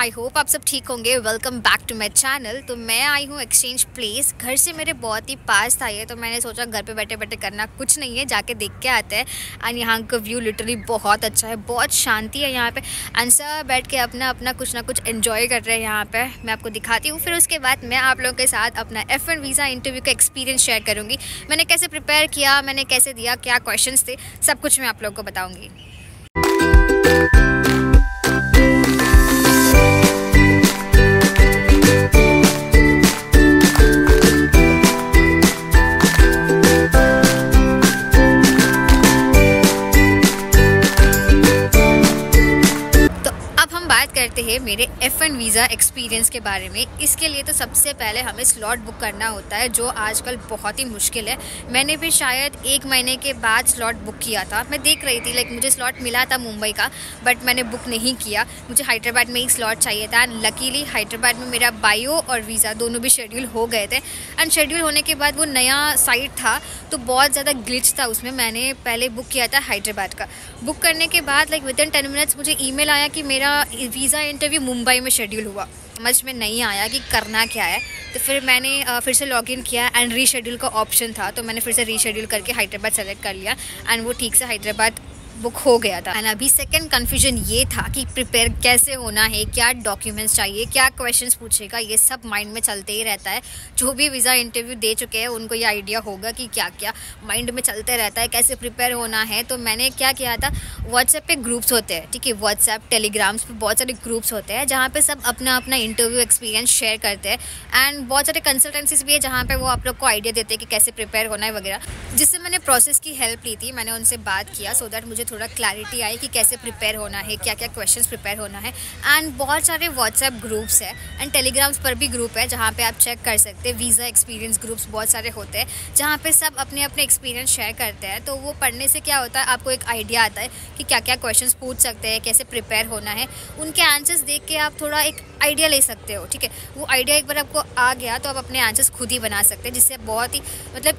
I hope आप सब ठीक होंगे। Welcome back to my channel. तो मैं आई हूँ एक्सचेंज प्लेस। घर से मेरे बहुत ही पास था ये, तो मैंने सोचा घर पे बैठे बैठे करना कुछ नहीं है, जाके देख के आते हैं। एंड यहाँ का व्यू लिटरली बहुत अच्छा है, बहुत शांति है यहाँ पे। एंड सब बैठ के अपना अपना कुछ ना कुछ एंजॉय कर रहे हैं यहाँ पे। मैं आपको दिखाती हूँ, फिर उसके बाद मैं आप लोगों के साथ अपना F1 वीज़ा इंटरव्यू का एक्सपीरियंस शेयर करूँगी। मैंने कैसे प्रिपेयर किया, मैंने कैसे दिया, क्या क्वेश्चन थे, सब कुछ मैं आप लोगों को बताऊँगी। करते हैं मेरे F1 वीज़ा एक्सपीरियंस के बारे में। इसके लिए तो सबसे पहले हमें स्लॉट बुक करना होता है, जो आजकल बहुत ही मुश्किल है। मैंने भी शायद 1 महीने के बाद स्लॉट बुक किया था। मैं देख रही थी, मुझे स्लॉट मिला था मुंबई का, बट मैंने बुक नहीं किया। मुझे हैदराबाद में ही स्लॉट चाहिए था एंड लकीली हैदराबाद में मेरा बायो और वीज़ा दोनों भी शेड्यूल हो गए थे। एंड शेड्यूल होने के बाद वो नया साइट था तो बहुत ज़्यादा ग्लिच था उसमें। मैंने पहले बुक किया था हैदराबाद का। बुक करने के बाद विदिन 10 मिनट्स मुझे ईमेल आया कि मेरा वीज़ा इंटरव्यू मुंबई में शेड्यूल हुआ। समझ में नहीं आया कि करना क्या है, तो फिर मैंने फिर से लॉगिन किया एंड रीशेड्यूल का ऑप्शन था, तो मैंने फिर से रीशेड्यूल करके हैदराबाद सेलेक्ट कर लिया एंड वो ठीक से हैदराबाद बुक हो गया था। एंड अभी सेकंड कन्फ्यूजन ये था कि प्रिपेयर कैसे होना है, क्या डॉक्यूमेंट्स चाहिए, क्या क्वेश्चंस पूछेगा, ये सब माइंड में चलते ही रहता है। जो भी वीज़ा इंटरव्यू दे चुके हैं उनको ये आइडिया होगा कि क्या क्या माइंड में चलते रहता है, कैसे प्रिपेयर होना है। तो मैंने क्या किया था, व्हाट्सएप पे ग्रुप्स होते हैं, ठीक है, व्हाट्सएप टेलीग्राम्स पे बहुत सारे ग्रुप्स होते हैं जहाँ पे सब अपना अपना इंटरव्यू एक्सपीरियंस शेयर करते हैं। एंड बहुत सारे कंसल्टेंसीज भी है जहाँ पे वो आप लोग को आइडिया देते हैं कि कैसे प्रिपेयर होना है वगैरह, जिससे मैंने प्रोसेस की हेल्प ली थी। मैंने उनसे बात किया सो दैट मुझे थोड़ा क्लैरिटी आई कि कैसे प्रिपेयर होना है, क्या क्या क्वेश्चंस प्रिपेयर होना है। एंड बहुत सारे व्हाट्सएप ग्रुप्स है एंड टेलीग्राम्स पर भी ग्रुप है जहाँ पे आप चेक कर सकते हैं। वीज़ा एक्सपीरियंस ग्रुप्स बहुत सारे होते हैं जहाँ पे सब अपने अपने एक्सपीरियंस शेयर करते हैं। तो वो पढ़ने से क्या होता है, आपको एक आइडिया आता है कि क्या क्या क्वेश्चंस पूछ सकते हैं, कैसे प्रिपेयर होना है। उनके आंसर्स देख के आप थोड़ा एक आइडिया ले सकते हो, ठीक है। वो आइडिया एक बार आपको आ गया तो आप अपने आंसर्स खुद ही बना सकते हैं, जिससे बहुत ही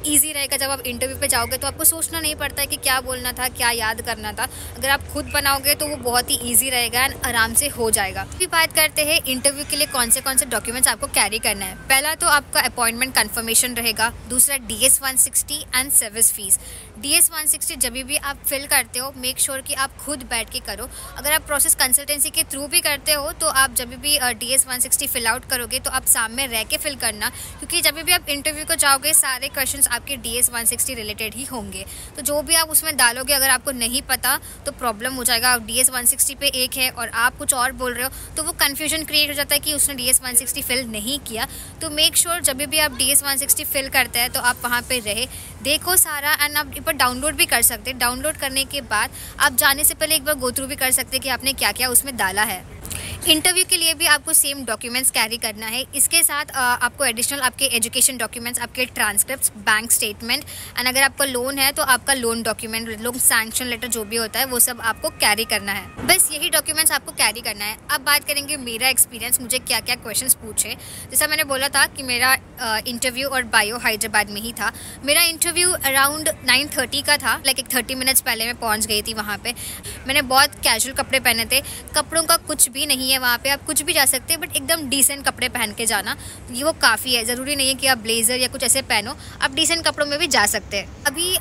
ईजी रहेगा। जब आप इंटरव्यू पे जाओगे तो आपको सोचना नहीं पड़ता है कि क्या बोलना था, क्या याद करना था। अगर आप खुद बनाओगे तो वो बहुत ही ईजी रहेगा एंड आराम से हो जाएगा। अभी बात करते हैं इंटरव्यू के लिए कौन से डॉक्यूमेंट्स आपको कैरी करना है। पहला तो आपका अपॉइंटमेंट कन्फर्मेशन रहेगा, दूसरा DS 160 and service fees. DS 160 जब भी आप फिल करते हो मेक श्योर कि आप खुद बैठ के करो। अगर आप प्रोसेस कंसल्टेंसी के थ्रू भी करते हो तो आप जब भी DS 160 फिल आउट करोगे तो आप सामने रह के फिल करना, क्योंकि जब भी आप इंटरव्यू को जाओगे सारे क्वेश्चंस आपके DS 160 रिलेटेड ही होंगे। तो जो भी आप उसमें डालोगे, अगर आपको नहीं पता तो प्रॉब्लम हो जाएगा। DS 160 पे एक है और आप कुछ और बोल रहे हो तो वो कन्फ्यूजन क्रिएट हो जाता है कि उसने DS 160 फिल नहीं किया। तो मेक श्योर जब भी आप DS 160 फिल करते हैं तो आप वहाँ पे रहे, देखो सारा। एंड आप एक बार डाउनलोड भी कर सकते हैं। डाउनलोड करने के बाद आप जाने से पहले एक बार गो थ्रू भी कर सकते हैं कि आपने क्या क्या उसमें डाला है। इंटरव्यू के लिए भी आपको सेम डॉक्यूमेंट्स कैरी करना है। इसके साथ आपको एडिशनल आपके एजुकेशन डॉक्यूमेंट्स, आपके ट्रांसक्रिप्ट्स, बैंक स्टेटमेंट एंड अगर आपका लोन है तो आपका loan document, loan sanction letter जो भी होता है वो सब आपको कैरी करना है। बस यही डॉक्यूमेंट्स आपको कैरी करना है। अब बात करेंगे मेरा एक्सपीरियंस, मुझे क्या क्या क्वेश्चंस पूछे। जैसा मैंने बोला था कि मेरा इंटरव्यू और बायो हैदराबाद में ही था। मेरा इंटरव्यू अराउंड 9:30 का था, एक 30 मिनट्स पहले मैं पहुँच गई थी वहाँ पे। मैंने बहुत कैजुअल कपड़े पहने थे, कपड़ों का कुछ भी नहीं है वहाँ पे, आप कुछ भी जा सकते हैं बट एकदम डिसेंट कपड़े पहन के जाना, ये वो काफ़ी है। ज़रूरी नहीं है कि आप ब्लेजर या कुछ ऐसे पहनो, आप डिसेंट कपड़ों में भी जा सकते हैं। अभी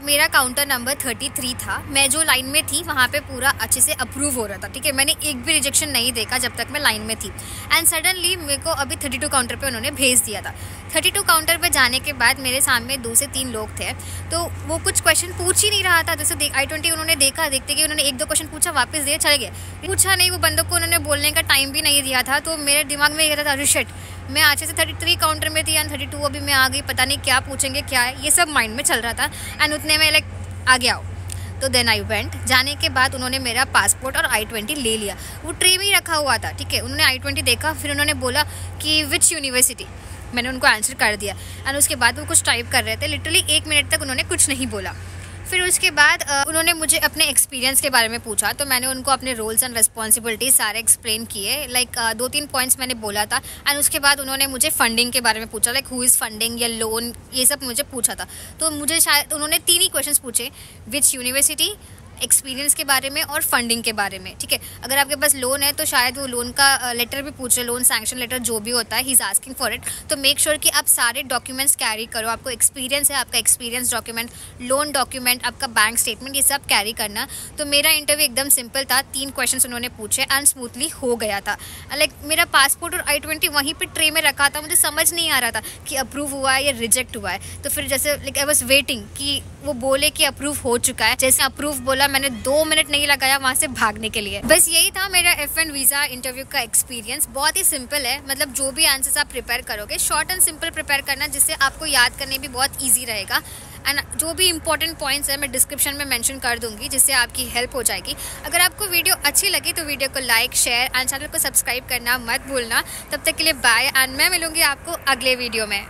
मेरा काउंटर नंबर 33 था। मैं जो लाइन में थी वहाँ पे पूरा अच्छे से अप्रूव हो रहा था, ठीक है। मैंने एक भी रिजेक्शन नहीं देखा जब तक मैं लाइन में थी। एंड सडनली मेरे को अभी 32 काउंटर पे उन्होंने भेज दिया था। 32 काउंटर पे जाने के बाद मेरे सामने 2 से 3 लोग थे, तो वो कुछ क्वेश्चन पूछ ही नहीं रहा था। जैसे I-20 उन्होंने देखा, देखते कि उन्होंने 1-2 क्वेश्चन पूछा, वापस दिए, चले गए। पूछा नहीं, वो बंदों को उन्होंने बोलने का टाइम भी नहीं दिया था। तो मेरे दिमाग में ये रहता था, शिट, मैं अच्छे से 33 काउंटर में थी एंड 32 अभी मैं आ गई, पता नहीं क्या पूछेंगे, क्या है, ये सब माइंड में चल रहा था। एंड उतने में आगे आओ। तो देन आई वेंट। जाने के बाद उन्होंने मेरा पासपोर्ट और I-20 ले लिया। वो ट्रे में ही रखा हुआ था, ठीक है। उन्होंने I-20 देखा, फिर उन्होंने बोला कि विच यूनिवर्सिटी। मैंने उनको आंसर कर दिया एंड उसके बाद वो कुछ टाइप कर रहे थे। लिटरली 1 मिनट तक उन्होंने कुछ नहीं बोला। फिर उसके बाद उन्होंने मुझे अपने एक्सपीरियंस के बारे में पूछा, तो मैंने उनको अपने रोल्स एंड रिस्पॉन्सिबिलिटीज सारे एक्सप्लेन किए। 2-3 पॉइंट्स मैंने बोला था। एंड उसके बाद उन्होंने मुझे फंडिंग के बारे में पूछा, हु इज़ फंडिंग या लोन, ये सब मुझे पूछा था। तो मुझे शायद उन्होंने 3 ही क्वेश्चंस पूछे, विच यूनिवर्सिटी, एक्सपीरियंस के बारे में और फंडिंग के बारे में, ठीक है। अगर आपके पास लोन है तो शायद वो लोन का लेटर भी पूछ रहे, लोन सैंक्शन लेटर जो भी होता है, he is asking for it. तो मेक श्योर कि आप सारे डॉक्यूमेंट्स कैरी करो। आपको एक्सपीरियंस है, आपका एक्सपीरियंस डॉक्यूमेंट, लोन डॉक्यूमेंट, आपका बैंक स्टेटमेंट, ये सब कैरी करना। तो मेरा इंटरव्यू एकदम सिंपल था, 3 क्वेश्चन उन्होंने पूछे एंड स्मूथली हो गया था। लाइक मेरा पासपोर्ट और I-20 वहीं पे ट्रे में रखा था, मुझे समझ नहीं आ रहा था कि अप्रूव हुआ है या रिजेक्ट हुआ है। तो फिर जैसे लाइक आई वाज वेटिंग कि वो बोले कि अप्रूव हो चुका है। जैसे अप्रूव बोला, मैंने 2 मिनट नहीं लगाया वहाँ से भागने के लिए। बस यही था मेरा F1 वीज़ा इंटरव्यू का एक्सपीरियंस। बहुत ही सिंपल है, मतलब जो भी आंसर्स आप प्रिपेयर करोगे शॉर्ट एंड सिंपल प्रिपेयर करना, जिससे आपको याद करने भी बहुत ईजी रहेगा। एंड जो भी इंपॉर्टेंट पॉइंट्स है मैं डिस्क्रिप्शन में मेंशन कर दूंगी, जिससे आपकी हेल्प हो जाएगी। अगर आपको वीडियो अच्छी लगी तो वीडियो को लाइक, शेयर एंड चैनल को सब्सक्राइब करना मत भूलना। तब तक के लिए बाय एंड मैं मिलूंगी आपको अगले वीडियो में।